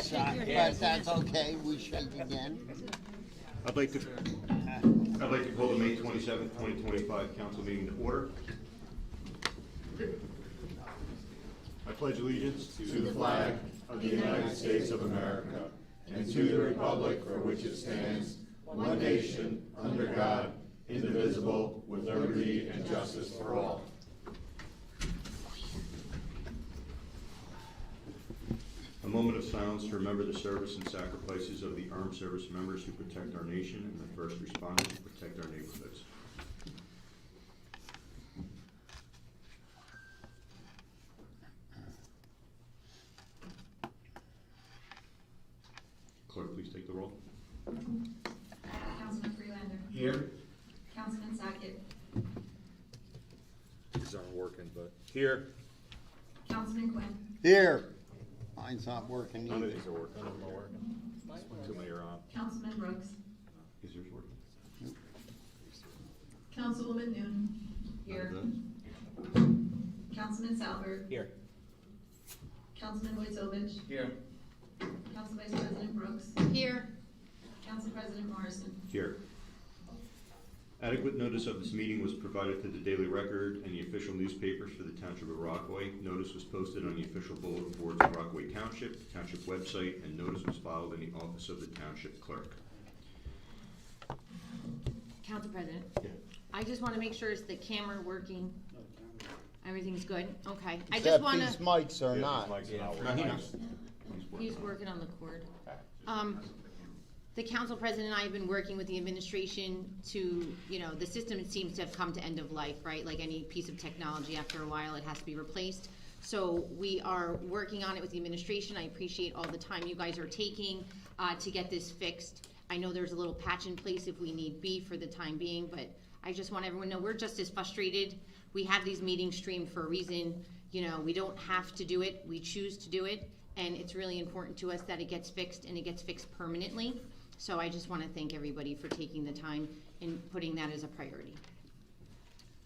shake your hand. But that's okay, we shake again. I'd like to call the May 27th, 2025 council meeting to order. I pledge allegiance to the flag of the United States of America and to the republic for which it stands, one nation, under God, indivisible, with liberty and justice for all. A moment of silence to remember the service and sacrifices of the armed service members who protect our nation and the first responders who protect our neighborhoods. Clerk, please take the roll. Councilman Freelander. Here. Councilman Sackett. These aren't working, but here. Councilman Quinn. Here. Mine's not working None of either. these are working. None of them are working. Too many are on. Councilman Brooks. Is yours working? Councilwoman Noon. Here. Councilman Salbert. Here. Councilman Wojtovich. Here. Council Vice President Brooks. Here. Council President Morrison. Here. Adequate notice of this meeting was provided to the Daily Record and the official newspapers for the Township of Rockaway. Notice was posted on the official bulletin boards of Rockaway Township, the Township website, and notice was filed in the office of the Township Clerk. Council President. Yeah. I just want to make sure is the camera working? Everything's good? Okay. I just Except want these to, mics are not. No, he knows. he's working on the cord. The council president and I have been working with the administration to, the system seems to have come to end of life, right? Like any piece of technology, after a while, it has to be replaced. So we are working on it with the administration. I appreciate all the time you guys are taking to get this fixed. I know there's a little patch in place if we need be for the time being, but I just want everyone to know we're just as frustrated. We have these meetings streamed for a reason. We don't have to do it. We choose to do it. And it's really important to us that it gets fixed and it gets fixed permanently. So I just want to thank everybody for taking the time and putting that as a priority.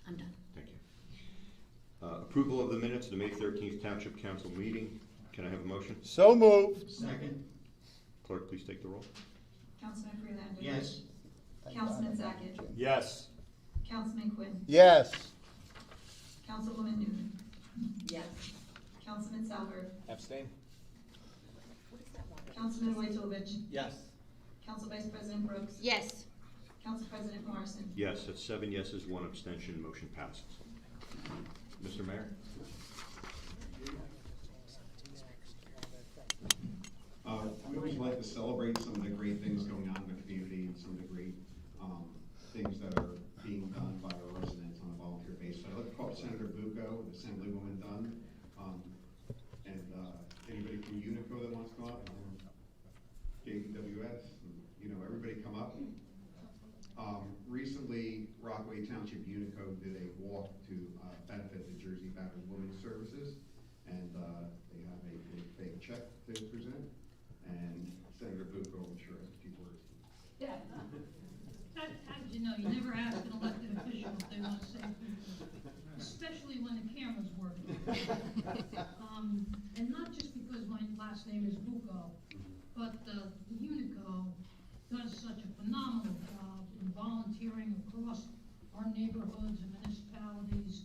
I'm done. Thank you. Approval of the minutes of the May 13th Township Council meeting. Can I have a motion? So moved. Second. Clerk, please take the roll. Councilman Freelander. Yes. Councilman Sackett. Yes. Councilman Quinn. Yes. Councilwoman Noon. Yes. Councilman Salbert. Abstain. Councilman Wojtovich. Yes. Council Vice President Brooks. Yes. Council President Morrison. Yes, that's 7 yeses, 1 abstention, motion passes. Mr. Mayor? We always like to celebrate some of the great things going on in the community and some of the great things that are being done by our residents on a volunteer basis. I'd like to call Senator Bucco and Assemblywoman Dunn, and anybody from Unico that wants to come up, JBWS, everybody come up. Recently, Rockaway Township Unico did a walk to benefit the Jersey Battered Women's Services, and they have a big fake check to present. And Senator Bucco, I'm sure, has a few words. Yeah. How did you know? You never ask an elected official if they want to say anything, especially when the camera's working. And not just because my last name is Bucco, but Unico does such a phenomenal job in volunteering across our neighborhoods and municipalities.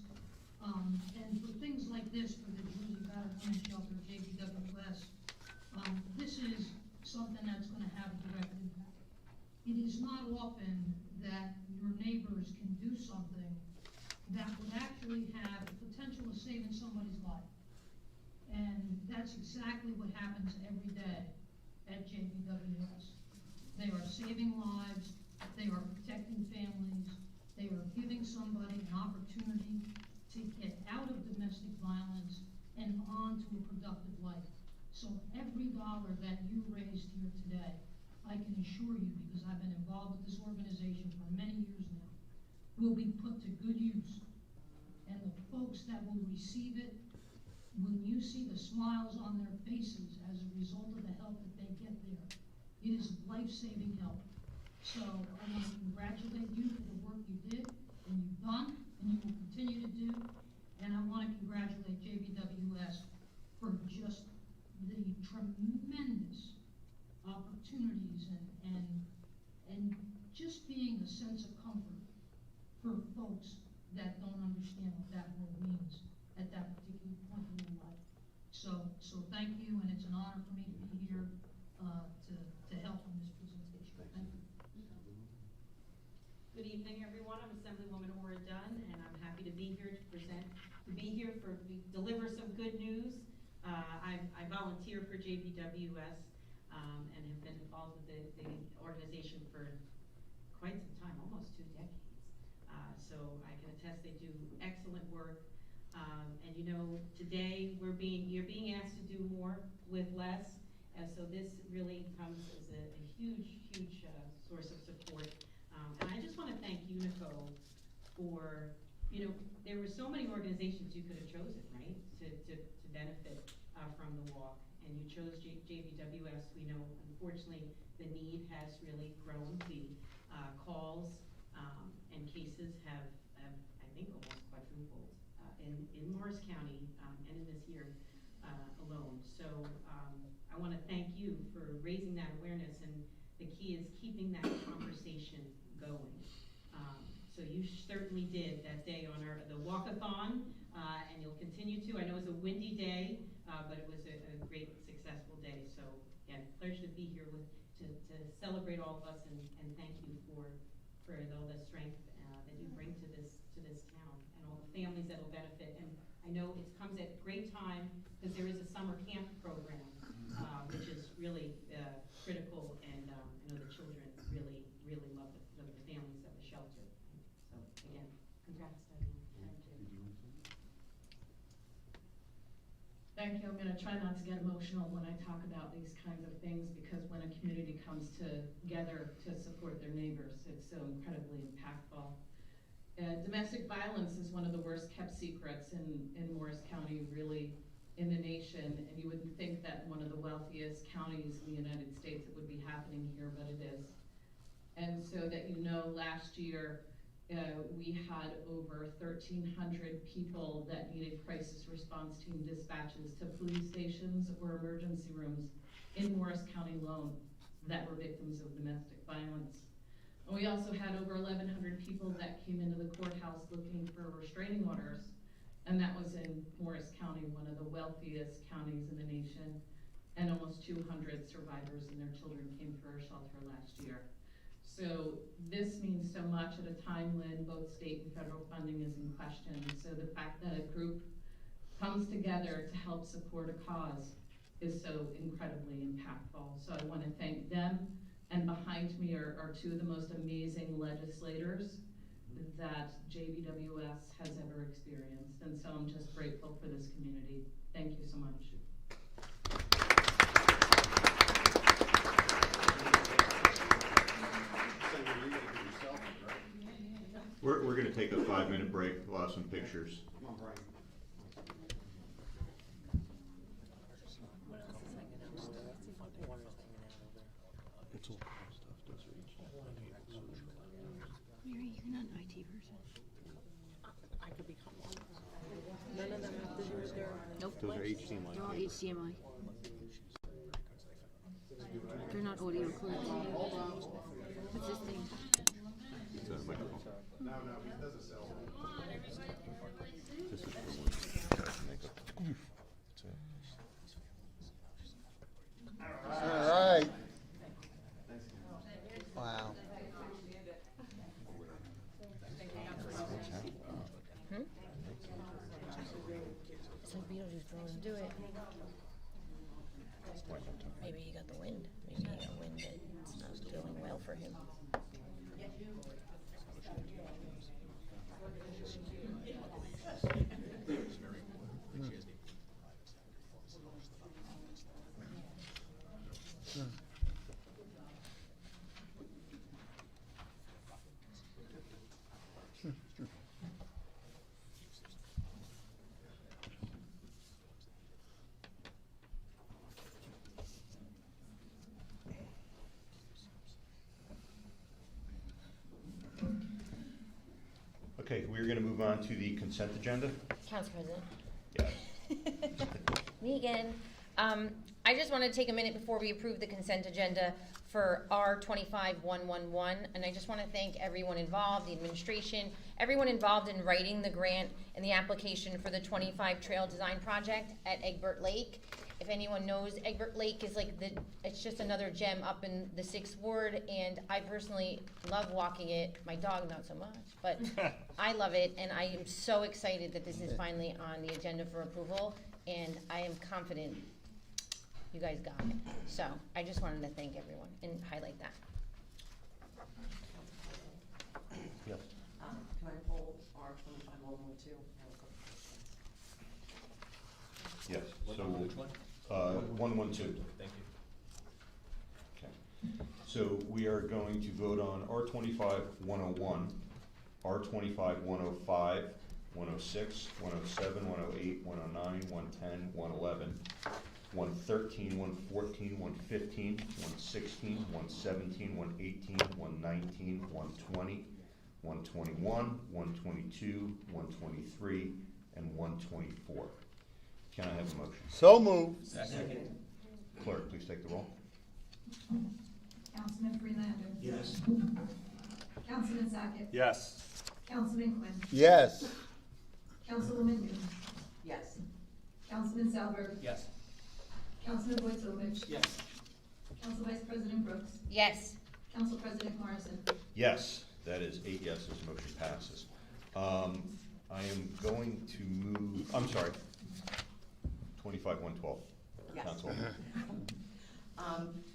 And for things like this, for the Jersey Battered Women's Shelter, JBWS, this is something that's going to have a direct impact. It is not often that your neighbors can do something that would actually have the potential of saving somebody's life. And that's exactly what happens every day at JBWS. They are saving lives, they are protecting families, they are giving somebody an opportunity to get out of domestic violence and on to a productive life. So every dollar that you raised here today, I can assure you, because I've been involved with this organization for many years now, will be put to good use. And the folks that will receive it, when you see the smiles on their faces as a result of the help that they get there, it is life-saving help. So I want to congratulate you for the work you did and you've done and you will continue to do. And I want to congratulate JBWS for just the tremendous a sense of comfort for folks that don't understand what that word means at that particular point in their life. So thank you, and it's an honor for me to be here, to help in this presentation. Thank you. Good evening, everyone. I'm Assemblywoman Ora Dunn, and I'm happy to be here to deliver some good news. I volunteer for JBWS and have been involved with the organization for quite some time, almost 2 decades. So I can attest they do excellent work. And you know, today you're being asked to do more with less. And so this really comes as a huge source of support. And I just want to thank Unico for, you know, there were so many organizations you could have chosen, right, to benefit from the walk. And you chose JBWS. We know, unfortunately, the need has really grown. The calls and cases have, I think, almost quadrupled in Morris County and in this year alone. So I want to thank you for raising that awareness, and the key is keeping that conversation going. So you certainly did that day on the walkathon, and you'll continue to. I know it was a windy day, but it was a great, successful day. So again, pleasure to be here to celebrate all of us, and thank you for all the strength that you bring to this town, and all the families that will benefit. And I know it comes at a great time because there is a summer camp program, which is really critical, and I know the children really love the families that were sheltered. So again, congrats, Diane. Thank you. I'm going to try not to get emotional when I talk about these kinds of things, because when a community comes together to support their neighbors, it's so incredibly impactful. Domestic violence is one of the worst kept secrets in Morris County, really in the nation, and you wouldn't think that one of the wealthiest counties in the United States it would be happening here, but it is. And so that you know, last year we had over 1,300 people that needed crisis response team dispatches to police stations or emergency rooms in Morris County alone that were victims of domestic violence. And we also had over 1,100 people that came into the courthouse looking for restraining orders, and that was in Morris County, one of the wealthiest counties in the nation, and almost 200 survivors and their children came for a shelter last year. So this means so much at a time when both state and federal funding is in question. So the fact that a group comes together to help support a cause is so incredibly impactful. So I want to thank them, and behind me are 2 of the most amazing legislators that JBWS has ever experienced. And so I'm just grateful for this community. Thank you so much. We're going to take a 5-minute break. We'll have some pictures. Come on, Brian. Mary, you're not an IT person. I could become one. None of them have to do with their... Nope. Those are HDMI. They're all HDMI. They're not audio clips. What's this thing? It's a microphone. No, he doesn't sell. This is All right. Wow. It's like Beetlejuice drawn to do it. Maybe he got the wind. Maybe he got wind that's not doing well for him. Okay, we're going to move on to the consent agenda. Council President. Yes. Me again. I just want to take a minute before we approve the consent agenda for R25111, and I just want to thank everyone involved, the administration, everyone involved in writing the grant and the application for the 25 Trail Design Project at Egbert Lake. If anyone knows, Egbert Lake is like it's just another gem up in the 6th Ward, and I personally love walking it. My dog not so much, but I love it, and I am so excited that this is finally on the agenda for approval, and I am confident you guys got it. So I just wanted to thank everyone and highlight that. Yes. Can I pull R 25112? Yes, so, Which one? 112. Thank you. Okay. So we are going to vote on R25101, R25105, 106, 107, 108, 109, 110, 111, 113, 114, 115, 116, 117, 118, 119, 120, 121, 122, 123, and 124. Can I have a motion? So moved. Clerk, please take the roll. Councilman Freelander. Yes. Councilman Sackett. Yes. Councilman Quinn. Yes. Councilwoman Newman. Yes. Councilman Salberg. Yes. Councilman Boyd Yes. Council Vice President Brooks. Yes. Council President Morrison. Yes, that is 8 yeses, motion passes. I am going to move, I'm sorry, 25-112. Yes. Council.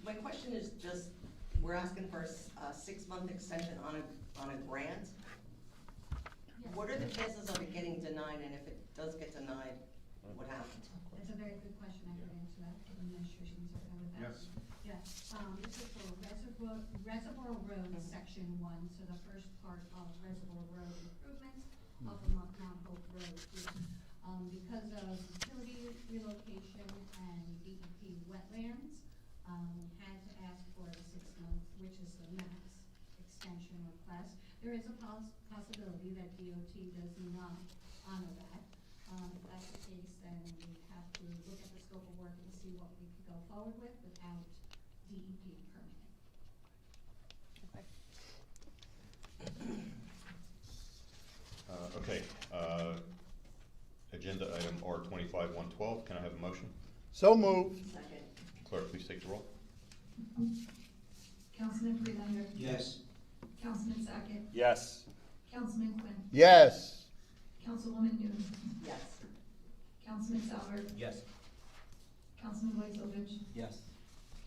My question is just, we're asking for a 6-month extension on a grant. What are the chances of it getting denied, and if it does get denied, what happens? That's a very good question. I could answer that. The administration is okay with that. Yes, this is for Reservoir Road, Section 1, so the first part of Reservoir Road improvements of the Mount Hope Road here. Because of utility relocation and DEP wetlands, we had to ask for the 6 months, which is the max extension request. There is a possibility that DOT does not honor that. If that's the case, then we have to look at the scope of work and see what we could go forward with without DEP permitting. Okay, agenda item R25112, can I have a motion? So moved. Second. Clerk, please take the roll. Councilman Freelander. Yes. Councilman Sackett. Yes. Councilman Quinn. Yes. Councilwoman Newman. Yes. Councilman Salberg. Yes. Councilman Boyd Yes.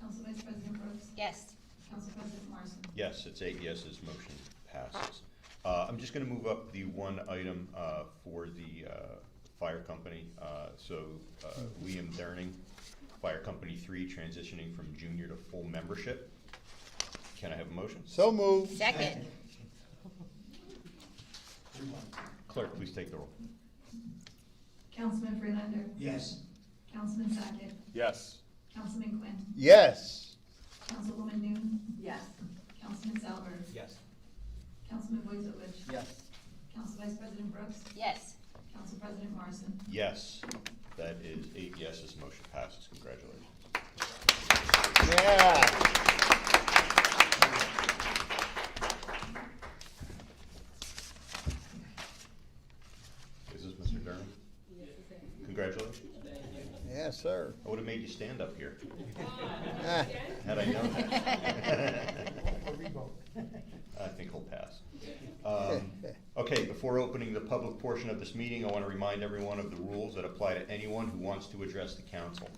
Council Vice President Brooks. Yes. Council President Morrison. Yes, it's 8 yeses, motion passes. I'm just gonna move up the one item for the fire company. Liam Derning, Fire Company 3, transitioning from junior to full membership. Can I have a motion? So moved. Second. Clerk, please take the roll. Councilman Freelander. Yes. Councilman Sackett. Yes. Councilman Quinn. Yes. Councilwoman Newman. Yes. Councilman Salberg. Yes. Councilman Boyd Yes. Council Vice President Brooks. Yes. Council President Morrison. Yes, that is 8 yeses, motion passes. Congratulations. Yeah. Is this Mr. Derning? Congratulations. Yes, sir. I would have made you stand up here, Ah. had I known that. I think he'll pass. Okay, before opening the public portion of this meeting, I want to remind everyone of the rules that apply to anyone who wants to address the council.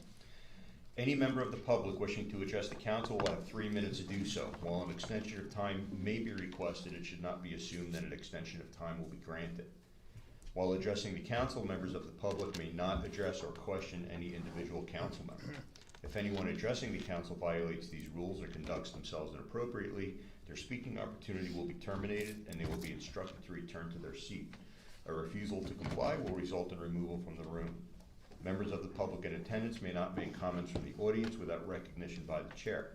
Any member of the public wishing to address the council will have 3 minutes to do so. While an extension of time may be requested, it should not be assumed that an extension of time will be granted. While addressing the council, members of the public may not address or question any individual council member. If anyone addressing the council violates these rules or conducts themselves inappropriately, their speaking opportunity will be terminated and they will be instructed to return to their seat. A refusal to comply will result in removal from the room. Members of the public in attendance may not make comments from the audience without recognition by the chair.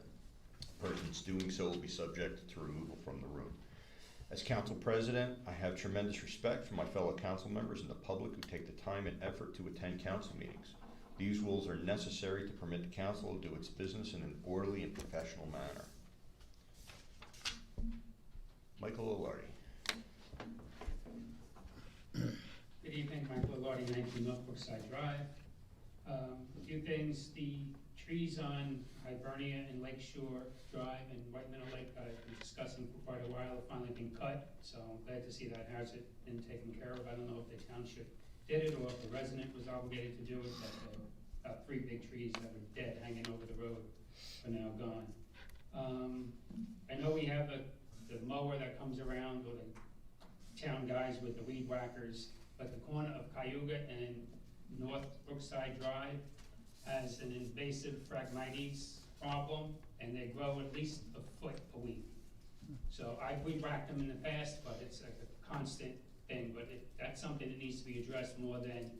Persons doing so will be subject to removal from the room. As council president, I have tremendous respect for my fellow council members and the public who take the time and effort to attend council meetings. These rules are necessary to permit the council to do its business in an orderly and professional manner. Michael O'Lardy. Good evening, Michael Lordy, 19 North Brookside Drive. A few things, the trees on Hibernia and Lake Shore Drive and White Meadow Lake that I've been discussing for quite a while have finally been cut, so I'm glad to see that hazard been taken care of. I don't know if the township did it or if the resident was obligated to do it, but about 3 big trees that were dead hanging over the road are now gone. I know we have the mower that comes around, or the town guys with the weed whackers, but the corner of Cayuga and North Brookside Drive has an invasive Phragmites problem, and they grow at least a foot a week. So I've weed whacked them in the past, but it's like a constant thing, but that's something that needs to be addressed more than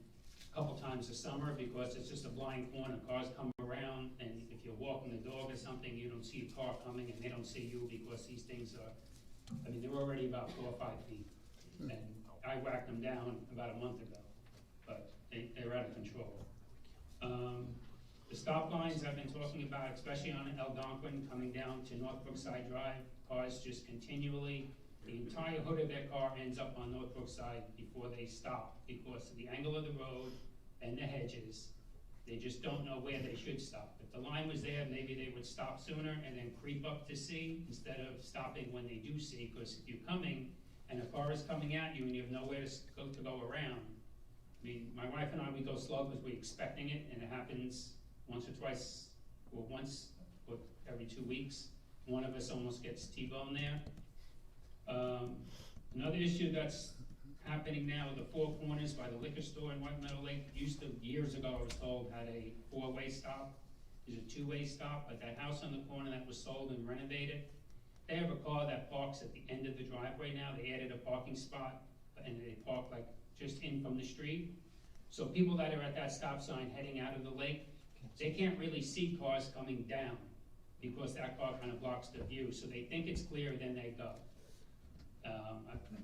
a couple times a summer, because it's just a blind corner. Cars come around, and if you're walking the dog or something, you don't see a car coming, and they don't see you, because these things are, I mean, they're already about 4 or 5 feet. And I whacked them down about a month ago, but they're out of control. The stop lines I've been talking about, especially on Algonquin coming down to North Brookside Drive, cars just continually, the entire hood of their car ends up on North Brookside before they stop, because of the angle of the road and the hedges. They just don't know where they should stop. If the line was there, maybe they would stop sooner and then creep up to C instead of stopping when they do see, because if you're coming and a car is coming at you and you have nowhere to go around. I mean, my wife and I, we go slow because we're expecting it, and it happens once or twice, or once or every 2 weeks. One of us almost gets T-bone there. Another issue that's happening now, the 4 corners by the liquor store in White Meadow Lake, used to, years ago, I was told, had a 4-way stop. There's a 2-way stop, but that house on the corner that was sold and renovated, they have a car that parks at the end of the driveway now. They added a parking spot, and they park like just in from the street. So people that are at that stop sign heading out of the lake, they can't really see cars coming down, because that car kind of blocks the view. So they think it's clear, then they go.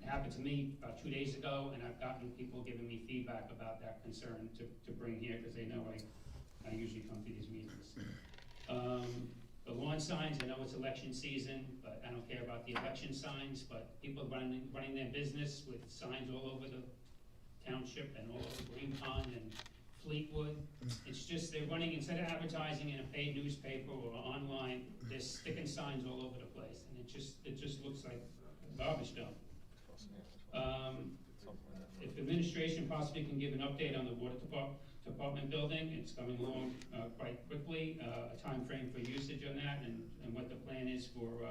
It happened to me about 2 days ago, and I've gotten people giving me feedback about that concern to bring here, because they know I usually come to these meetings. The lawn signs, I know it's election season, but I don't care about the election signs, but people running their business with signs all over the township and all over Green Pond and Fleetwood. It's just, they're running, instead of advertising in a paid newspaper or online, they're sticking signs all over the place, and it just looks like garbage dump. If administration possibly can give an update on the water department building, it's coming along quite quickly, a time frame for usage on that, and what the plan is for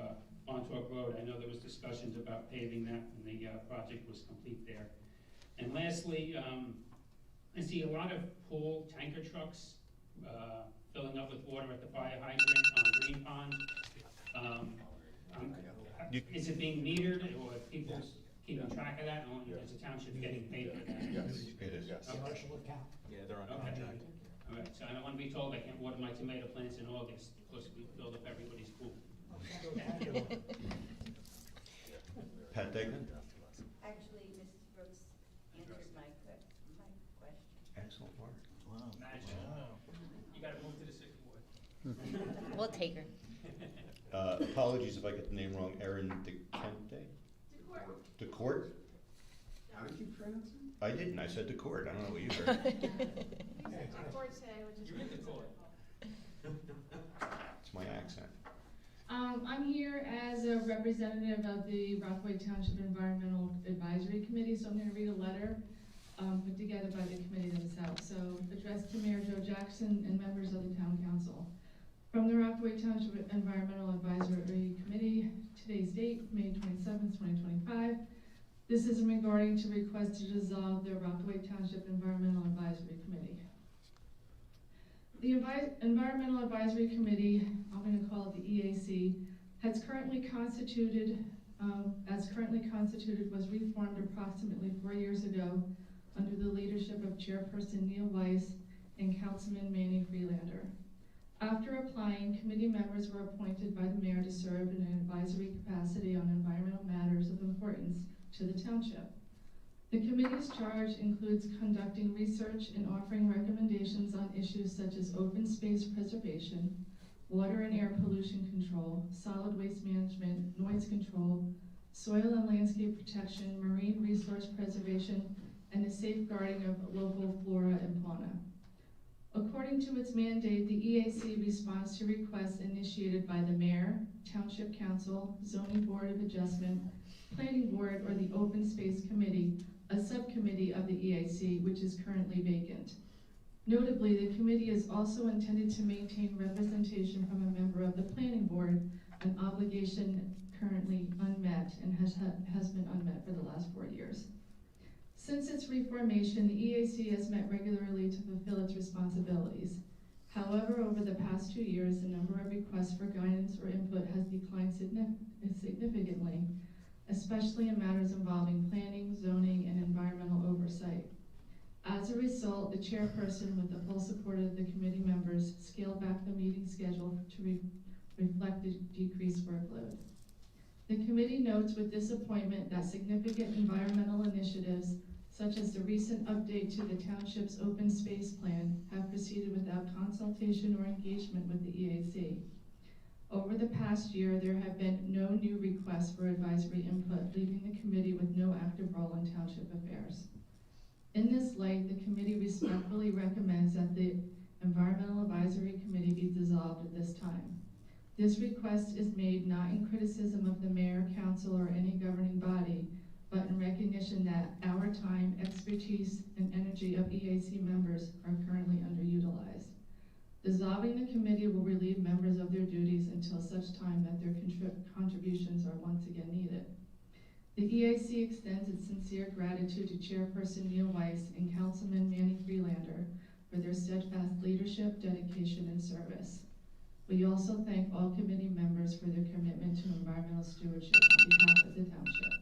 Montauk Road. I know there was discussions about paving that when the project was complete there. And lastly, I see a lot of pool tanker trucks filling up with water at the fire hydrant on Green Pond. Is it being metered, or are people keeping track of that, or is the township getting paid for that? Yes, it is. Yes. Yeah, they're on Okay. contract. All right, so I don't want to be told I can't water my tomato plants in August, because we filled up everybody's pool. Pat Degnan? Actually, Mrs. Brooks answered my question. Excellent work. Wow. Imagine. You gotta move to the 6th ward. We'll take her. Apologies if I get the name wrong, Erin DeCente? DeCourt? How did you pronounce it? I didn't, I said DeCourt, I don't know what you heard. You're in the court. It's my accent. I'm here as a representative of the Rockaway Township Environmental Advisory Committee, so I'm gonna read a letter put together by the committee themselves. So addressed to Mayor Joe Jackson and members of the Town Council. From the Rockaway Township Environmental Advisory Committee, today's date, May 27th, 2025. This is regarding to request to dissolve the Rockaway Township Environmental Advisory Committee. The Environmental Advisory Committee, I'm going to call it the EAC, has currently constituted, was reformed approximately 4 years ago under the leadership of Chairperson Neil Weiss and Councilman Manny Freelander. After applying, committee members were appointed by the mayor to serve in an advisory capacity on environmental matters of importance to the township. The committee's charge includes conducting research and offering recommendations on issues such as open space preservation, water and air pollution control, solid waste management, noise control, soil and landscape protection, marine resource preservation, and the safeguarding of local flora and fauna. According to its mandate, the EAC responds to requests initiated by the Mayor, Township Council, Zoning Board of Adjustment, Planning Board, or the Open Space Committee, a subcommittee of the EAC, which is currently vacant. Notably, the committee is also intended to maintain representation from a member of the Planning Board, an obligation currently unmet and has been unmet for the last 4 years. Since its reformation, the EAC has met regularly to fulfill its responsibilities. However, over the past 2 years, the number of requests for guidance or input has declined significantly, especially in matters involving planning, zoning, and environmental oversight. As a result, the chairperson, with the full support of the committee members, scaled back the meeting schedule to reflect the decreased workload. The committee notes with disappointment that significant environmental initiatives, such as the recent update to the township's open space plan, have proceeded without consultation or engagement with the EAC. Over the past year, there have been no new requests for advisory input, leaving the committee with no active role in township affairs. In this light, the committee respectfully recommends that the Environmental Advisory Committee be dissolved at this time. This request is made not in criticism of the mayor, council, or any governing body, but in recognition that our time, expertise, and energy of EAC members are currently underutilized. Dissolving the committee will relieve members of their duties until such time that their contributions are once again needed. The EAC extends its sincere gratitude to Chairperson Neil Weiss and Councilman Manny Freelander for their steadfast leadership, dedication, and service. We also thank all committee members for their commitment to environmental stewardship on behalf of the township.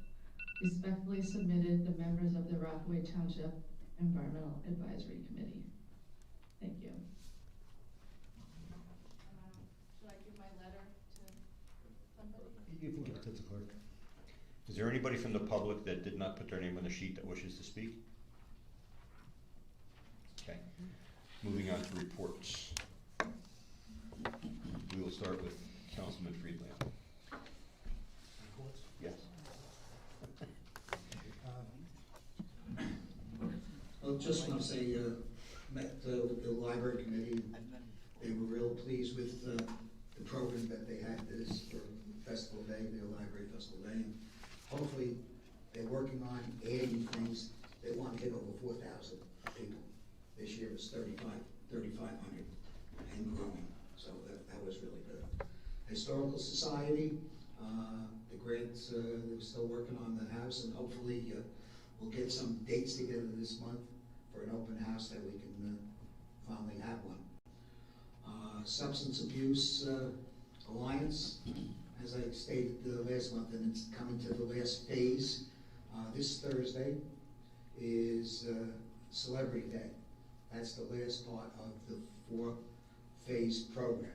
Respectfully submitted, the members of the Rockaway Township Environmental Advisory Committee. Thank you. Should I give my letter to somebody? You can give it to the clerk. Is there anybody from the public that did not put their name on the sheet that wishes to speak? Okay. Moving on to reports. We will start with Councilman Friedland. Yes. Well, just want to say, met with the library committee. They were real pleased with the program that they had this for Festival Day, their library festival day. And hopefully, they're working on adding things. They want to get over 4,000 people. This year it's 3,500 and growing. So that was really good. Historical Society, the grants, they're still working on the house, and hopefully we'll get some dates together this month for an open house that we can finally have one. Substance Abuse Alliance, as I stated last month, and it's coming to the last phase. This Thursday is Celebrity Day. That's the last part of the 4-phase program.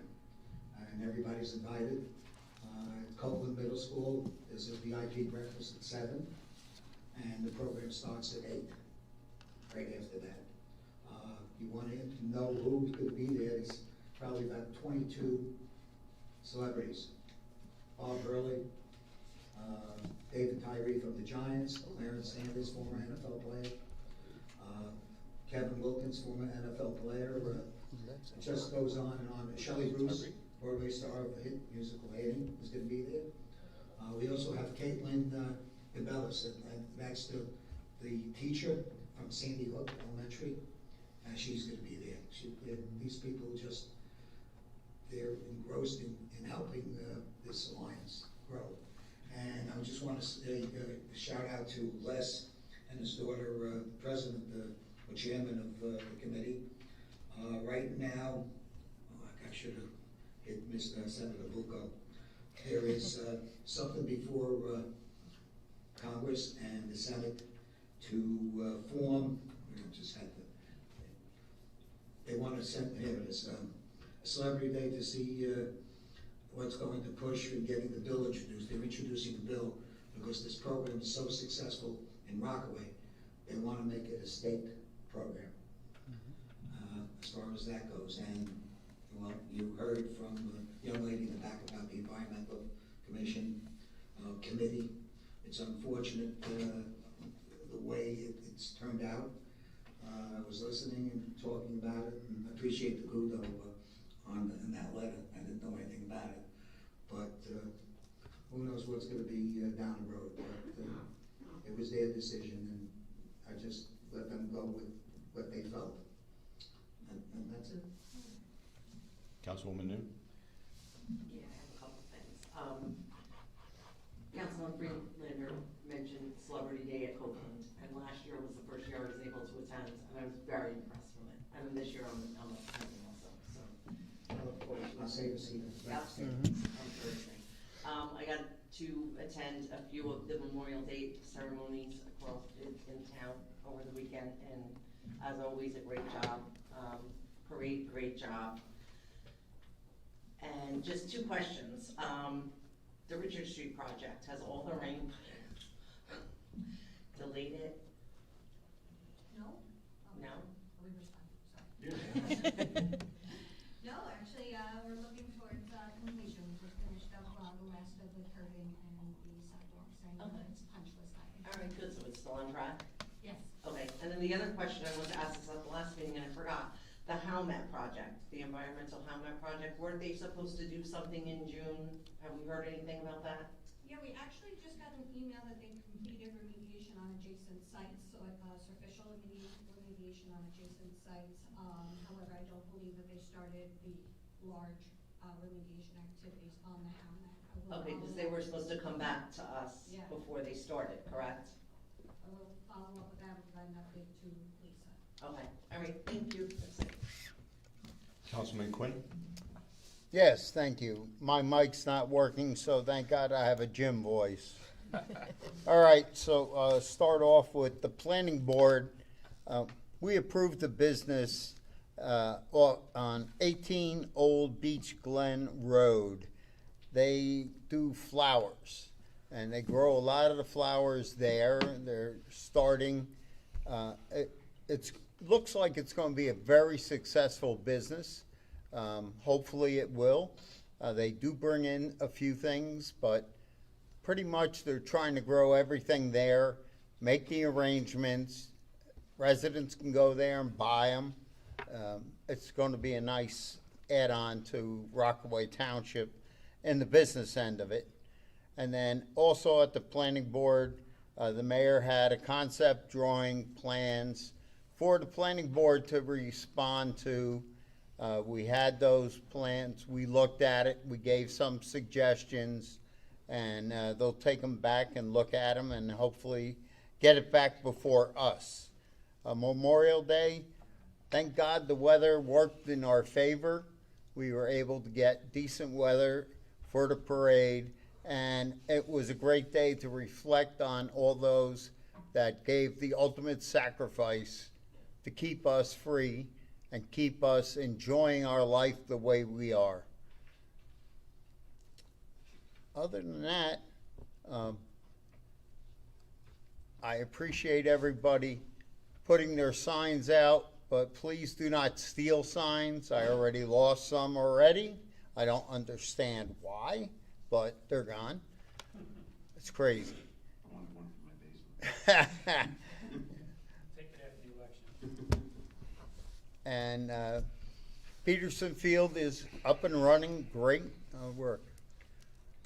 And everybody's invited. Copeland Middle School, there's a VIP breakfast at 7, and the program starts at 8, right after that. If you want to know who could be there, there's probably about 22 celebrities. Bob Hurley, David Tyree from the Giants, Clarence Sanders, former NFL player, Kevin Wilkins, former NFL player. It just goes on and on. Shelley Bruce, Broadway star of the hit musical Annie, is going to be there. We also have Caitlin Cabellis, and that's the teacher from Sandy Hook Elementary. She's going to be there. These people they're engrossed in helping this alliance grow. And I just want to say a shout out to Les and his daughter, president, or chairman of the committee. Right now, I should have hit Mr. Senator Bucco. There is something before Congress and the Senate to form, they want to send, here it is, a Celebrity Day to see what's going to push in getting the bill introduced. They're introducing the bill because this program is so successful in Rockaway they wanna make it a state program. As far as that goes, and, well, you heard from the young lady in the back about the Environmental Commission, Committee. It's unfortunate, the way it's turned out. I was listening and talking about it, and I appreciate the kudo in that letter. I didn't know anything about it, but who knows what's going to be down the road. But it was their decision, and I just let them go with what they felt, and that's it. Councilwoman New? Yeah, I have a couple things. Councilman Freelander mentioned Celebrity Day at Copeland, and last year was the first year I was able to attend, and I was very impressed with it. And this year I'm attending also, so. I'll save a seat. Yep. On Thursday. I got to attend a few of the Memorial Day ceremonies across in town over the weekend, and as always, a great job. Parade, great job. And just two questions. The Richard Street project, has all the rain delayed it? No? No? We respond, sorry. No, actually, we're looking towards completion. We just finished up the last of the curbing and the sidewalks, and Okay. it's punch list items. All right, good, so it's still on track? Yes. Okay, and then the other question I wanted to ask is at the last meeting, and I forgot, the Howmet project, the environmental Howmet project, weren't they supposed to do something in June? Have we heard anything about that? Yeah, we actually just got an email that they completed remediation on adjacent sites, so it's official remediation on adjacent sites. However, I don't believe that they started the large remediation activities on the Howmet. Okay, because they were supposed to come back to us Yeah. before they started, correct? I will follow up with that and provide an update to Lisa. Okay, all right, thank you. That's it. Councilman Quinn? Yes, thank you. My mic's not working, so thank God I have a gym voice. All right, so start off with the planning board. We approved the business on 18 Old Beach Glen Road. They do flowers, and they grow a lot of the flowers there. They're starting. It looks like it's going to be a very successful business. Hopefully it will. They do bring in a few things, but pretty much they're trying to grow everything there, make the arrangements. Residents can go there and buy them. It's going to be a nice add-on to Rockaway Township and the business end of it. And then also at the planning board, the mayor had a concept drawing plans for the planning board to respond to. We had those plans, we looked at it, we gave some suggestions, and they'll take them back and look at them and hopefully get it back before us. Memorial Day, thank God the weather worked in our favor. We were able to get decent weather for the parade, and it was a great day to reflect on all those that gave the ultimate sacrifice to keep us free and keep us enjoying our life the way we are. Other than that, I appreciate everybody putting their signs out, but please do not steal signs. I already lost some already. I don't understand why, but they're gone. It's crazy. I wanted one for my basement. Take it after the election. And Peterson Field is up and running great. We're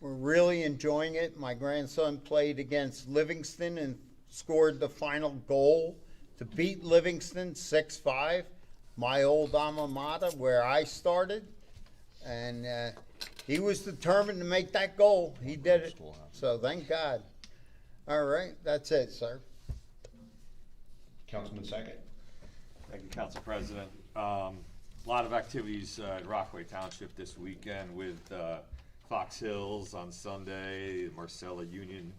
really enjoying it. My grandson played against Livingston and scored the final goal to beat Livingston 6-5, my old alma mater where I started. And he was determined to make that goal. He did it. So thank God. All right, that's it, sir. Councilman Sackett? Thank you, Council President. A lot of activities at Rockaway Township this weekend with Fox Hills on Sunday, Marcella Union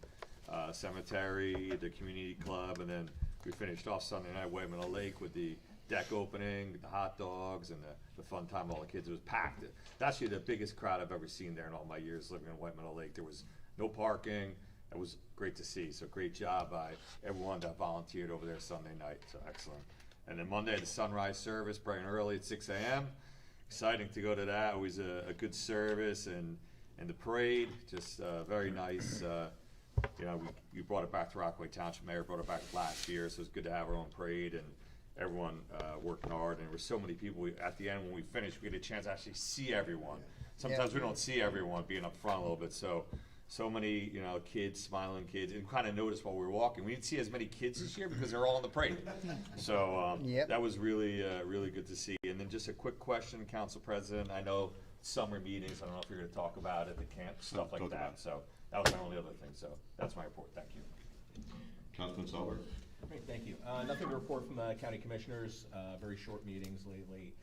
Cemetery, the Community Club, and then we finished off Sunday night White Meadow Lake with the deck opening, the hot dogs, and the fun time with all the kids. It was packed. It's actually the biggest crowd I've ever seen there in all my years living in White Meadow Lake. There was no parking. that was great to see. So great job by everyone that volunteered over there Sunday night. So excellent. And then Monday, the sunrise service, bright and early at 6 a.m. Exciting to go to that. Always a good service, and the parade, just very nice. You know, we brought it back to Rockaway Township. Mayor brought it back last year, so it's good to have our own parade and everyone working hard. And there were so many people. At the end, when we finished, we had a chance to actually see everyone. Sometimes we don't see everyone being up front a little bit. So many, you know, kids, smiling kids, and kind of noticed while we were walking. We didn't see as many kids this year because they're all in the parade. So that was really, really good to see. And then just a quick question, Council President. I know summer meetings, I don't know if you're going to talk about it, the camp, stuff like that. So that was my only other thing. So that's my report. Thank you. Councilman Salver. Great, thank you. Nothing to report from the county commissioners. Very short meetings lately.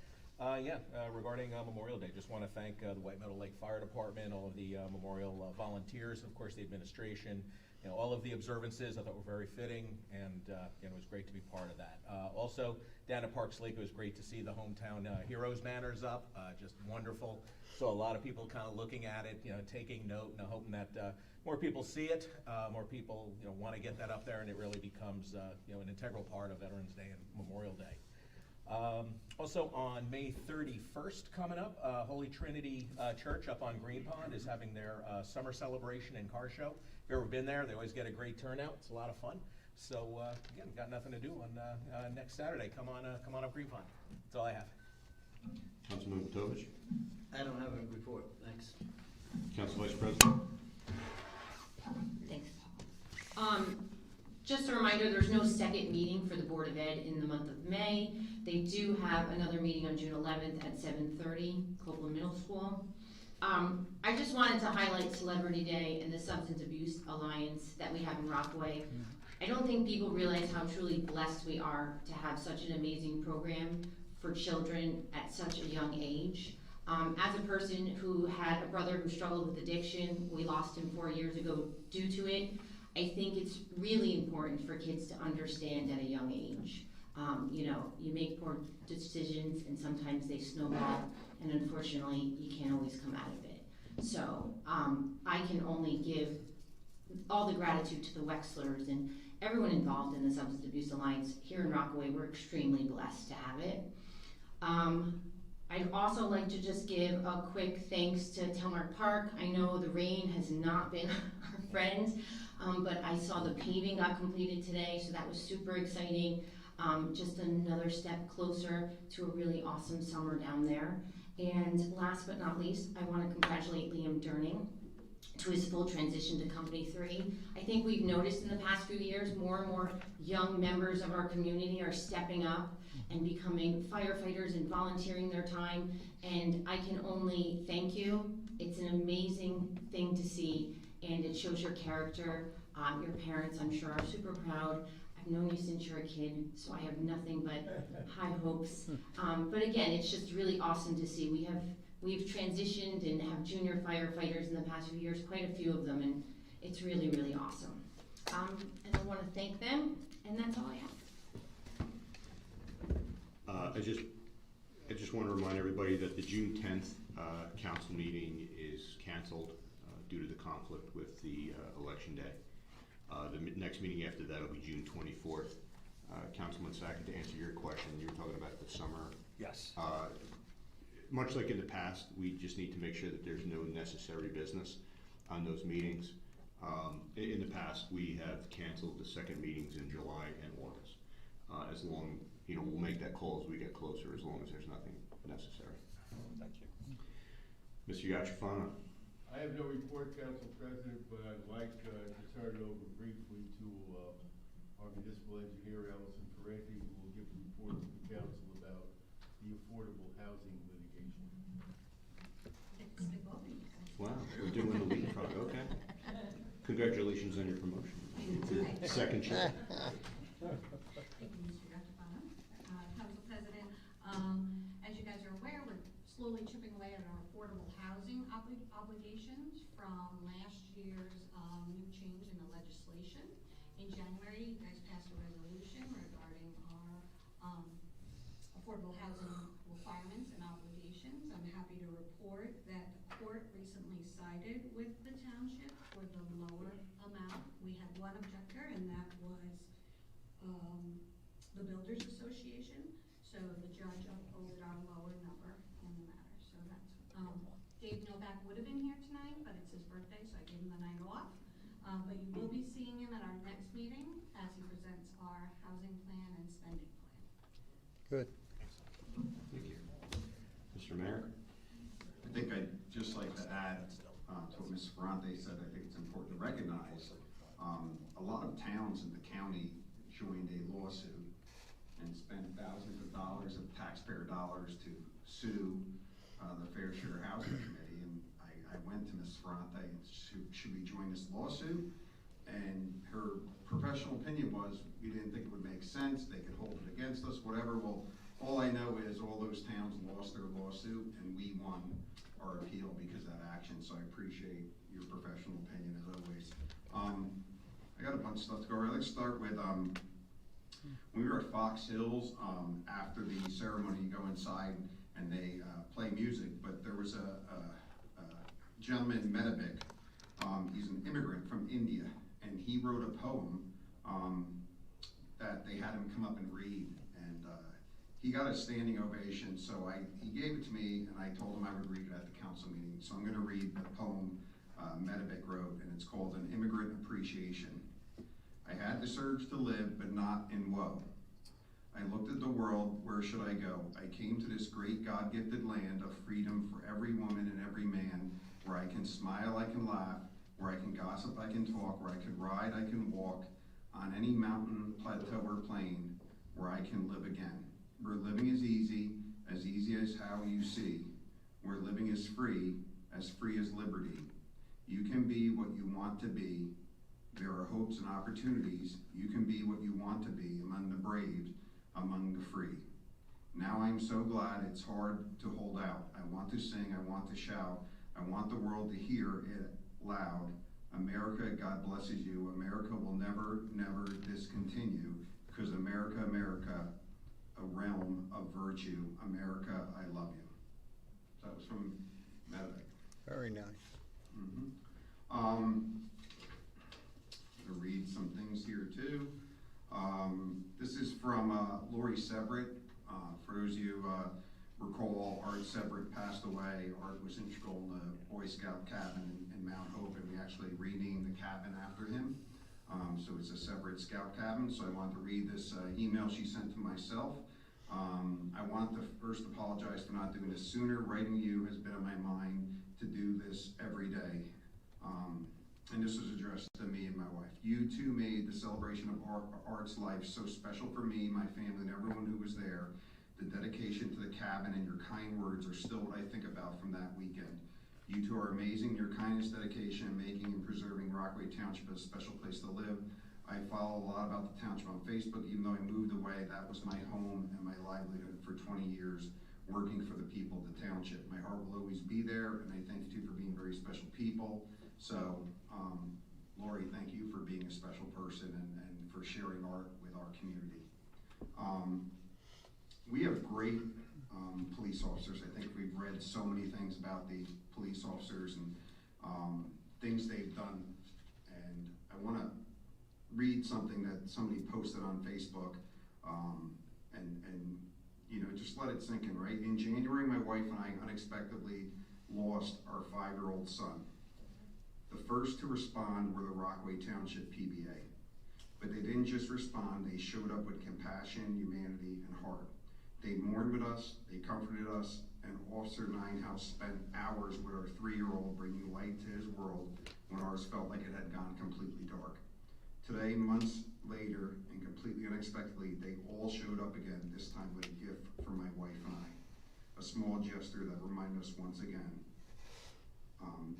Regarding Memorial Day, just want to thank the White Meadow Lake Fire Department, all of the memorial volunteers, and of course the administration. You know, all of the observances I thought were very fitting, and it was great to be part of that. Also, down at Parks Lake, it was great to see the hometown heroes banners up. Just wonderful. Saw a lot of people kind of looking at it, you know, taking note, and hoping that more people see it, more people, you know, want to get that up there, and it really becomes, you know, an integral part of Veterans Day and Memorial Day. Also on May 31st coming up, Holy Trinity Church up on Green Pond is having their summer celebration and car show. If you've ever been there, they always get a great turnout. It's a lot of fun. So again, got nothing to do on next Saturday. Come on up Green Pond. That's all I have. Councilman Matovich. I don't have a report, thanks. Council Vice President. Thanks. Just a reminder, there's no second meeting for the Board of Ed in the month of May. They do have another meeting on June 11th at 7:30, Copeland Middle School. I just wanted to highlight Celebrity Day and the Substance Abuse Alliance that we have in Rockaway. I don't think people realize how truly blessed we are to have such an amazing program for children at such a young age. As a person who had a brother who struggled with addiction, we lost him 4 years ago due to it. I think it's really important for kids to understand at a young age. You know, you make poor decisions and sometimes they snowball, and unfortunately you can't always come out of it. So I can only give all the gratitude to the Wexlers and everyone involved in the Substance Abuse Alliance here in Rockaway. We're extremely blessed to have it. I'd also like to just give a quick thanks to Telmark Park. I know the rain has not been our friend, but I saw the paving got completed today, so that was super exciting. Just another step closer to a really awesome summer down there. And last but not least, I want to congratulate Liam Durning to his full transition to Company 3. I think we've noticed in the past few years, more and more young members of our community are stepping up and becoming firefighters and volunteering their time, and I can only thank you. It's an amazing thing to see, and it shows your character. Your parents, I'm sure, are super proud. I've known you since you're a kid, so I have nothing but high hopes. But again, it's just really awesome to see. We've transitioned and have junior firefighters in the past few years, quite a few of them, and it's really, really awesome. And I want to thank them, and that's all I have. I just want to remind everybody that the June 10th council meeting is canceled due to the conflict with the election day. The next meeting after that will be June 24th. Councilman Sackett, to answer your question, you were talking about the summer. Yes. Much like in the past, we just need to make sure that there's no necessary business on those meetings. In the past, we have canceled the second meetings in July and August. As long, we'll make that call as we get closer, as long as there's nothing necessary. Thank you. Mr. Yachafano. I have no report, Council President, but I'd like to turn it over briefly to our municipal engineer, Allison Ferranti, who will give a report to the council about the affordable housing litigation. Wow, we're doing the leapfrog, okay. Congratulations on your promotion to second chair. Thank you, Mr. Yachafano. Council President, as you guys are aware, we're slowly chipping away at our affordable housing obligations from last year's new change in the legislation. In January, you guys passed a resolution regarding our affordable housing requirements and obligations. I'm happy to report that the court recently sided with the township for the lower until now, we had one objector, and that was the Builders Association. So the judge upholded our lower number in the matter. So that's, Dave Novak would have been here tonight, but it's his birthday, so I gave him the night off. But you will be seeing him at our next meeting as he presents our housing plan and spending plan. Good. Thank you. Mr. Mayor? I think I'd just like to add to what Ms. Ferrante said. I think it's important to recognize a lot of towns in the county joined a lawsuit and spent thousands of dollars of taxpayer dollars to sue the Fair Share Housing Committee. And I went to Ms. Ferrante and should we join this lawsuit? And her professional opinion was we didn't think it would make sense. They could hold it against us, whatever. Well, all I know is all those towns lost their lawsuit and we won our appeal because of that action. So I appreciate your professional opinion as always. I got a bunch of stuff to go over. Let's start with when we were at Fox Hills, after the ceremony, you go inside and they play music, but there was a gentleman, Medabik, he's an immigrant from India, and he wrote a poem that they had him come up and read, and he got a standing ovation, so he gave it to me, and I told him I would read it at the council meeting. So I'm gonna read the poem Medabik wrote, and it's called An Immigrant Appreciation. I had this urge to live, but not in woe. I looked at the world, where should I go? I came to this great God-gifted land of freedom for every woman and every man, where I can smile, I can laugh, where I can gossip, I can talk, where I can ride, I can walk, on any mountain, plateau, or plain, where I can live again. Where living is easy as how you see, where living is free as liberty. You can be what you want to be. There are hopes and opportunities. You can be what you want to be among the brave, among the free. Now I'm so glad it's hard to hold out. I want to sing, I want to shout. I want the world to hear it loud. America, God blesses you. America will never, never discontinue, because America, America, a realm of virtue. America, I love you. So that was from Medabik. Very nice. To read some things here too. This is from Lori Severett. For those of you recall, Art Severett passed away. Art was integral in the Boy Scout cabin in Mount Hope, and we actually renamed the cabin after him. So it's a Severett Scout cabin. So I wanted to read this email she sent to myself. I want to first apologize for not doing this sooner. Writing you has been on my mind to do this every day. And this was addressed to me and my wife. You too made the celebration of Art's life so special for me, my family, and everyone who was there. The dedication to the cabin and your kind words are still what I think about from that weekend. You two are amazing. Your kindness, dedication, in making and preserving Rockaway Township a special place to live. I follow a lot about the township on Facebook. Even though I moved away, that was my home and my livelihood for 20 years, working for the people of the township. My heart will always be there, and I thank you for being very special people. So, Lori, thank you for being a special person and for sharing art with our community. We have great police officers. I think we've read so many things about the police officers and things they've done. And I want to read something that somebody posted on Facebook and you know, just let it sink in, right? In January, my wife and I unexpectedly lost our 5-year-old son. The first to respond were the Rockaway Township PBA. But they didn't just respond, they showed up with compassion, humanity, and heart. They mourned with us, they comforted us, and Officer Ninehouse spent hours with our 3-year-old bringing light to his world when ours felt like it had gone completely dark. Today, months later, and completely unexpectedly, they all showed up again, this time with a gift for my wife and I. A small gesture that reminded us once again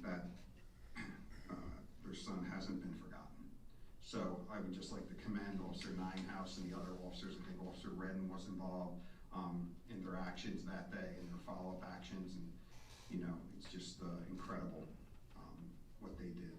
that their son hasn't been forgotten. So I would just like to commend Officer Ninehouse and the other officers. I think Officer Redden was involved in their actions that day and their follow-up actions, and you know, it's just incredible what they did.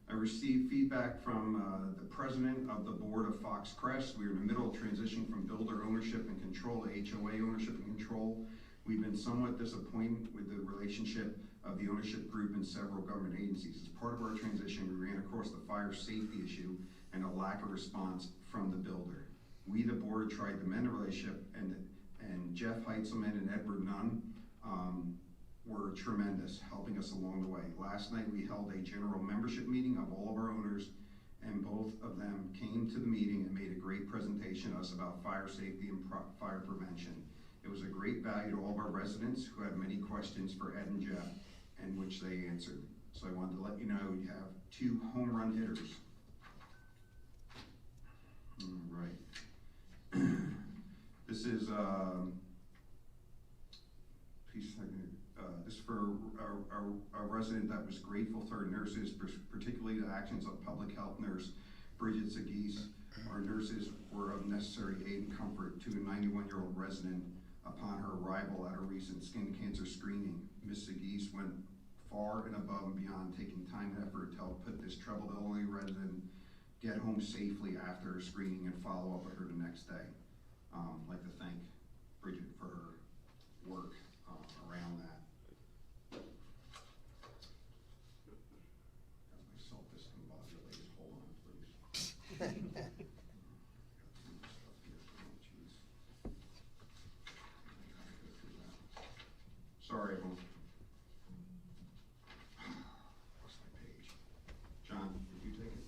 I received feedback from the president of the board of Fox Crest. We are in the middle of transition from builder ownership and control to HOA ownership and control. We've been somewhat disappointed with the relationship of the ownership group and several government agencies. As part of our transition, we ran across the fire safety issue and a lack of response from the builder. We, the board, tried to mend the relationship, and Jeff Heitzelman and Edward Nunn were tremendous, helping us along the way. Last night, we held a general membership meeting of all of our owners, and both of them came to the meeting and made a great presentation to us about fire safety and fire prevention. It was a great value to all of our residents who had many questions for Ed and Jeff, and which they answered. So I wanted to let you know you have 2 home run hitters. All right. This is this is for a resident that was grateful to our nurses, particularly the actions of public health nurse Bridget Sagis. Our nurses were of necessary aid and comfort to a 91-year-old resident upon her arrival at a recent skin cancer screening. Ms. Sagis went far and above and beyond, taking time and effort to help put this troubled elderly resident get home safely after her screening and follow up with her the next day. I'd like to thank Bridget for her work around that. Got myself discombobulated. Hold on, please. Sorry, everyone. Lost my page. John, did you take it?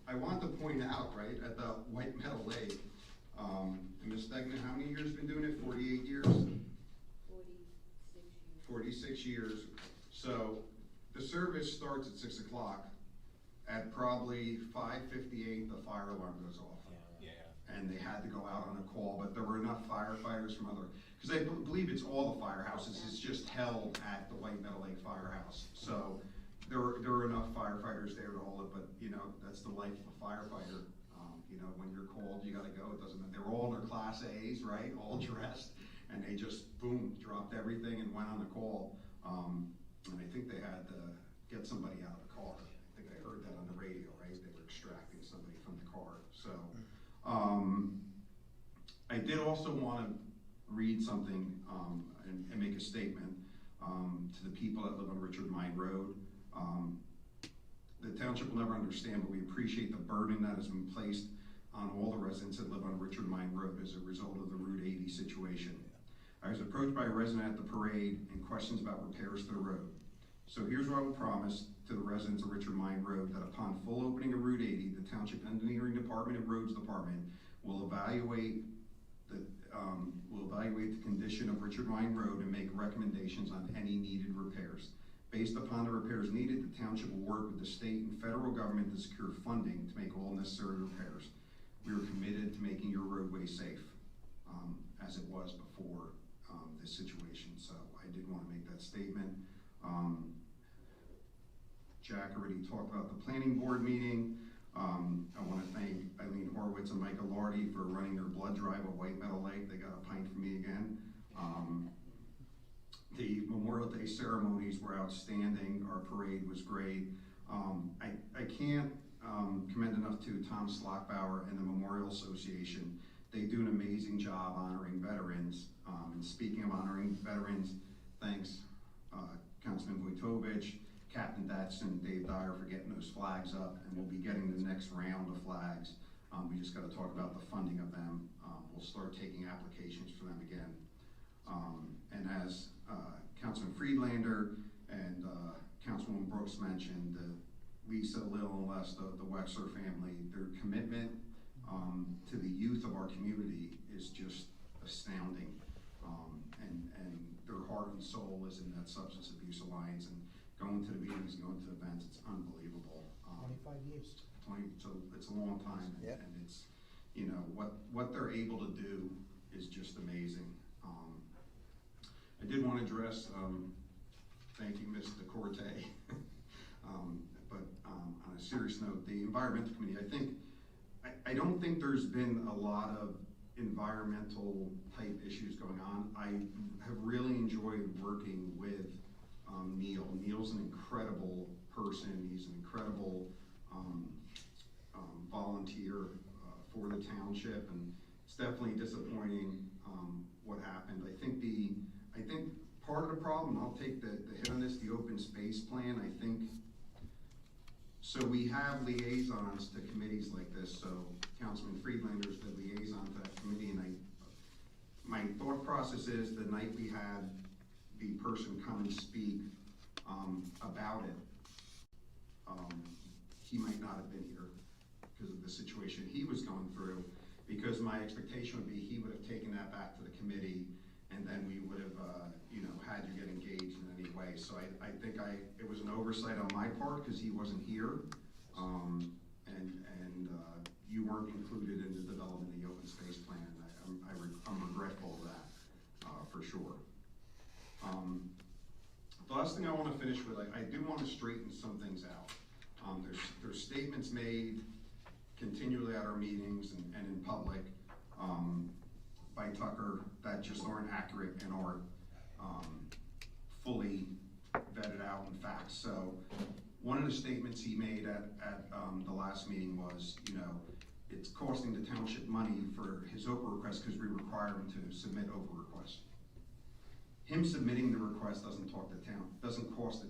I want to point out, right, at the White Meadow Lake, and Ms. Stegman, how many years been doing it? 48 years? 46 years. So the service starts at 6 o'clock. At probably 5:58, the fire alarm goes off. Yeah. And they had to go out on a call, but there were enough firefighters from other, because I believe it's all the firehouses, it's just held at the White Meadow Lake Firehouse. So there were enough firefighters there to hold it, but you know, that's the life of a firefighter. You know, when you're called, you gotta go, it doesn't matter. They were all in their Class A's, right, all dressed, and they just, boom, dropped everything and went on the call. And I think they had to get somebody out of the car. I think I heard that on the radio, right? They were extracting somebody from the car. So, I did also want to read something and make a statement to the people that live on Richard Mine Road. The township will never understand, but we appreciate the burden that has been placed on all the residents that live on Richard Mine Road as a result of the Route 80 situation. I was approached by a resident at the parade and questions about repairs to the road. So here's what I will promise to the residents of Richard Mine Road, that upon full opening of Route 80, the Township Engineering Department and Roads Department will evaluate the condition of Richard Mine Road and make recommendations on any needed repairs. Based upon the repairs needed, the township will work with the state and federal government to secure funding to make all necessary repairs. We are committed to making your roadway safe, as it was before this situation. So I did want to make that statement. Jack already talked about the planning board meeting. I want to thank Eileen Horowitz and Michael Lardy for running their blood drive at White Meadow Lake. They got a pint from me again. The Memorial Day ceremonies were outstanding. Our parade was great. I can't commend enough to Tom Slockbauer and the Memorial Association. They do an amazing job honoring veterans. And speaking of honoring veterans, thanks Councilman Wojtovich, Captain Datsun, Dave Dyer for getting those flags up, and we'll be getting the next round of flags. We just got to talk about the funding of them. We'll start taking applications for them again. And as Councilman Friedlander and Councilwoman Brooks mentioned, Lisa, Lil, and Les, the Wexler family, their commitment to the youth of our community is just astounding. And their heart and soul is in that Substance Abuse Alliance, and going to the meetings, going to events, it's unbelievable. 25 years. So it's a long time, and it's, you know, what they're able to do is just amazing. I did want to address, thank you, Ms. DeCorte, but on a serious note, the environmental committee, I don't think there's been a lot of environmental type issues going on. I have really enjoyed working with Neil. Neil's an incredible person. He's an incredible volunteer for the township, and it's definitely disappointing what happened. I think part of the problem, I'll take the hit on this, the open space plan, I think. So we have liaisons to committees like this, so Councilman Friedlander's the liaison to that committee, and my thought process is the night we had the person come and speak about it, he might not have been here because of the situation he was going through, because my expectation would be he would have taken that back to the committee, and then we would have, had you get engaged in any way. So I think it was an oversight on my part because he wasn't here, and you weren't included in the development of the open space plan. I'm regretful of that, for sure. The last thing I want to finish with, I do want to straighten some things out. There's statements made continually at our meetings and in public by Tucker that just aren't accurate and aren't fully vetted out in facts. So one of the statements he made at the last meeting was, it's costing the township money for his OPA request because we require him to submit OPA requests. Him submitting the request doesn't cost the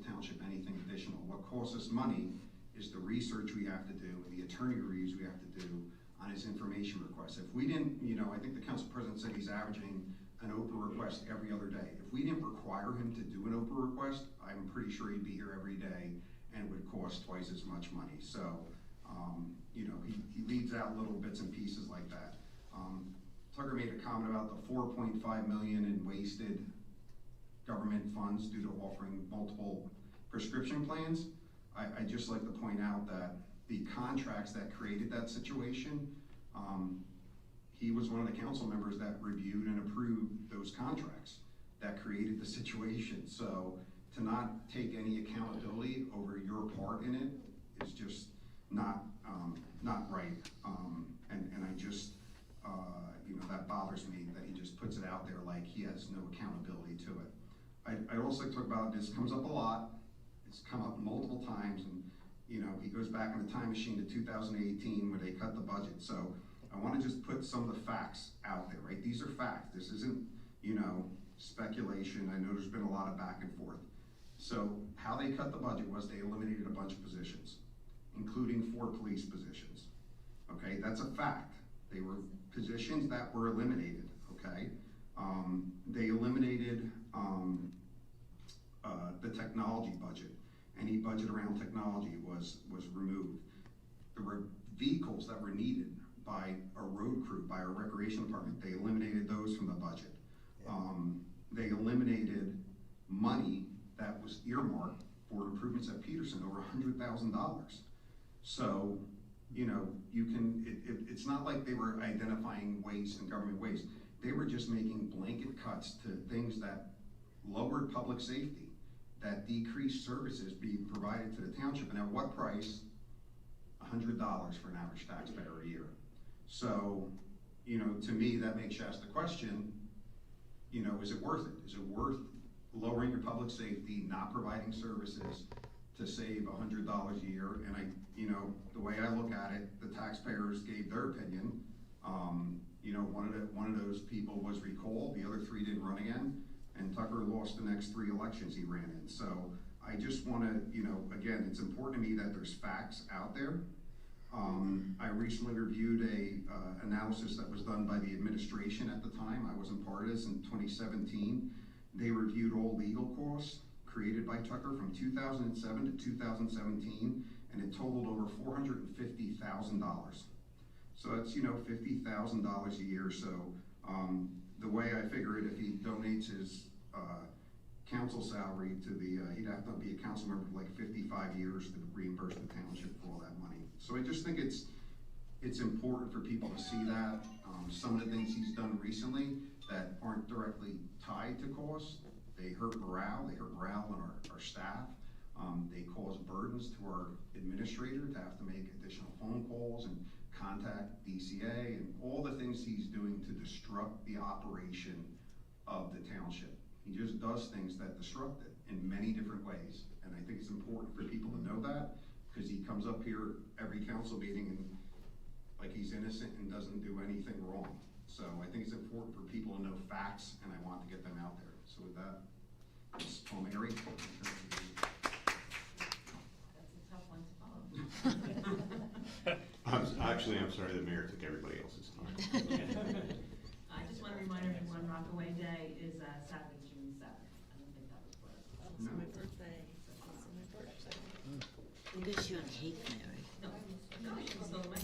township anything additional. What costs us money is the research we have to do and the attorney reviews we have to do on his information request. If we didn't, I think the council president said he's averaging an OPA request every other day. If we didn't require him to do an OPA request, I'm pretty sure he'd be here every day and would cost twice as much money. So, he leaves out little bits and pieces like that. Tucker made a comment about the $4.5 million in wasted government funds due to offering multiple prescription plans. I'd just like to point out that the contracts that created that situation, he was one of the council members that reviewed and approved those contracts that created the situation. So to not take any accountability over your part in it is just not right. And I just, that bothers me that he just puts it out there like he has no accountability to it. I'd also talk about, this comes up a lot, it's come up multiple times, and he goes back in the time machine to 2018 where they cut the budget. So I want to just put some of the facts out there, right? These are facts. This isn't, speculation. I know there's been a lot of back and forth. So how they cut the budget was they eliminated a bunch of positions, including 4 police positions. Okay, that's a fact. They were positions that were eliminated, okay? They eliminated the technology budget. Any budget around technology was removed. There were vehicles that were needed by a road crew, by our recreation department. They eliminated those from the budget. They eliminated money that was earmarked for improvements at Peterson, over $100,000. So, it's not like they were identifying waste and government waste. They were just making blanket cuts to things that lowered public safety, that decreased services being provided to the township. And at what price? $100 for an average taxpayer a year. So, to me, that makes you ask the question, is it worth it? Is it worth lowering your public safety, not providing services to save $100 a year? And the way I look at it, the taxpayers gave their opinion. One of those people was recalled, the other 3 didn't run again, and Tucker lost the next 3 elections he ran in. So I just want to, again, it's important to me that there's facts out there. I recently reviewed a analysis that was done by the administration at the time. I wasn't part of this in 2017. They reviewed all legal costs created by Tucker from 2007 to 2017, and it totaled over $450,000. So that's, $50,000 a year. So the way I figure it, if he donates his council salary to the, he'd have to be a council member for like 55 years to reimburse the township for all that money. So I just think it's important for people to see that. Some of the things he's done recently that aren't directly tied to cost, they hurt morale in our staff. They cause burdens to our administrator to have to make additional phone calls and contact DCA and all the things he's doing to disrupt the operation of the township. He just does things that disrupt it in many different ways. And I think it's important for people to know that, because he comes up here every council meeting and like he's innocent and doesn't do anything wrong. So I think it's important for people to know facts, and I want to get them out there. So with that. Ms. Palmieri. That's a tough one to follow. I'm sorry, the mayor took everybody else's time. I just want to remind everyone, Rockaway Day is Saturday, June 7th. I don't think that was what. It's my birthday. It's my birthday. We'll get you a cake, Mary. No, she was still away.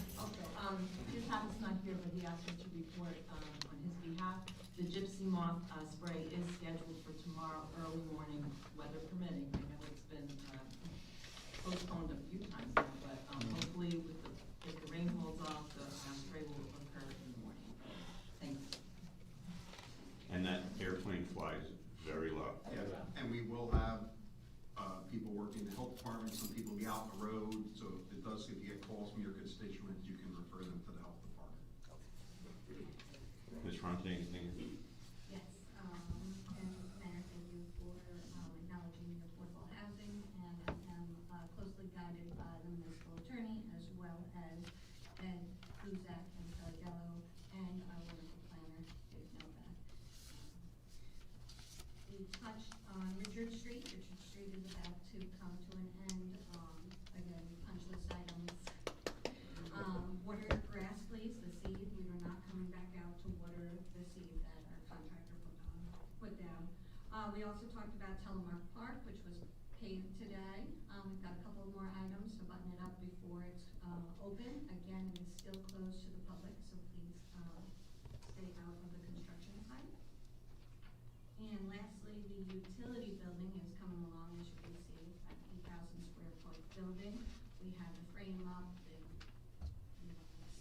His habit's not here, but he asked me to report on his behalf. The gypsy moth spray is scheduled for tomorrow early morning, weather permitting. I know it's been postponed a few times now, but hopefully if the rain holds off, the spray will occur in the morning. Thank you. And that airplane flies very low. Yeah, and we will have people working in the health department, some people will be out on the road, so if it does, if you get calls from your constituents, you can refer them to the health department. Ms. Fronte, anything? Yes, and Mayor, thank you for acknowledging the affordable housing, and I am closely guided by the municipal attorney as well as Ed Buzak and Feligello and our wonderful planner, Dave Novak. We touched on Richard Street. Richard Street is about to come to an end. Again, punch list items. Water grass, please, the seed. We are not coming back out to water the seed that our contractor put down. We also talked about Telemark Park, which was paved today. We've got a couple more items to button it up before it's open. Again, it is still closed to the public, so please stay out of the construction site. And lastly, the utility building is coming along, as you can see, an 8,000 square foot building. We had the frame up, the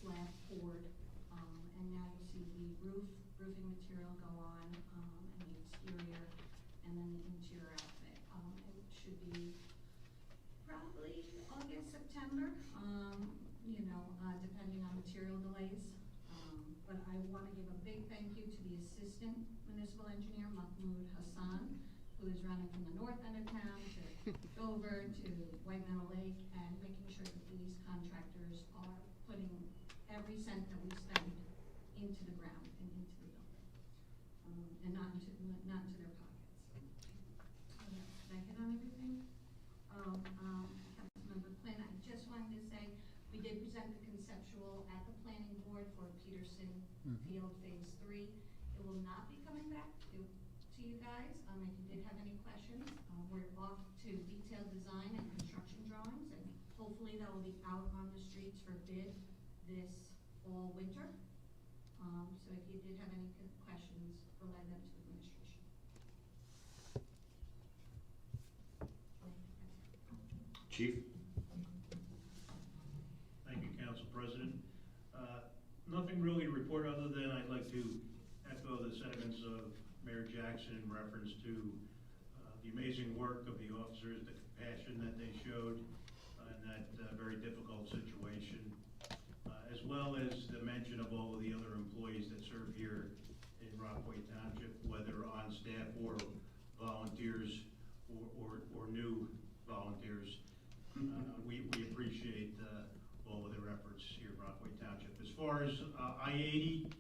slab poured, and now you see the roofing material go on, and the exterior, and then the interior outfit. It should be probably August, September, depending on material delays. But I want to give a big thank you to the assistant municipal engineer, Mahmoud Hassan, who is running from the north end of town to Dover to White Meadow Lake, and making sure that these contractors are putting every cent that we spend into the ground and into the building, and not into their pockets. Did I hit on everything? Councilmember Quinn, I just wanted to say, we did present the conceptual at the planning board for Peterson Field Phase 3. It will not be coming back to you guys. If you did have any questions, we're off to detailed design and construction drawings, and hopefully that will be out on the streets for bid this fall, winter. So if you did have any questions, relay them to administration. Chief? Thank you, Council President. Nothing really to report other than I'd like to echo the sentiments of Mayor Jackson in reference to the amazing work of the officers, the compassion that they showed in that very difficult situation, as well as the mention of all of the other employees that serve here in Rockaway Township, whether on staff or volunteers or new volunteers. We appreciate all of their efforts here at Rockaway Township. As far as I-80,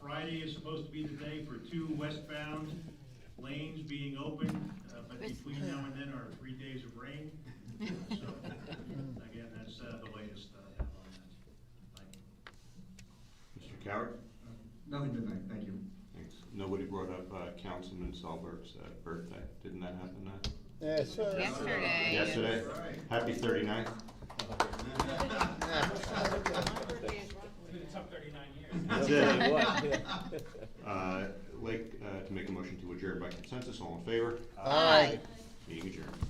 Friday is supposed to be the day for 2 westbound lanes being open, but between now and then are 3 days of rain. So, again, that's the latest I have on that. Thank you. Mr. Coward? Nothing tonight, thank you. Thanks. Nobody brought up Councilman Solberg's birthday. Didn't that happen? Yes, sir. Yesterday. Yesterday? Happy 39th. It's up 39 years. That's it. Like to make a motion to adjourn by consensus. All in favor? Aye. Meeting adjourned.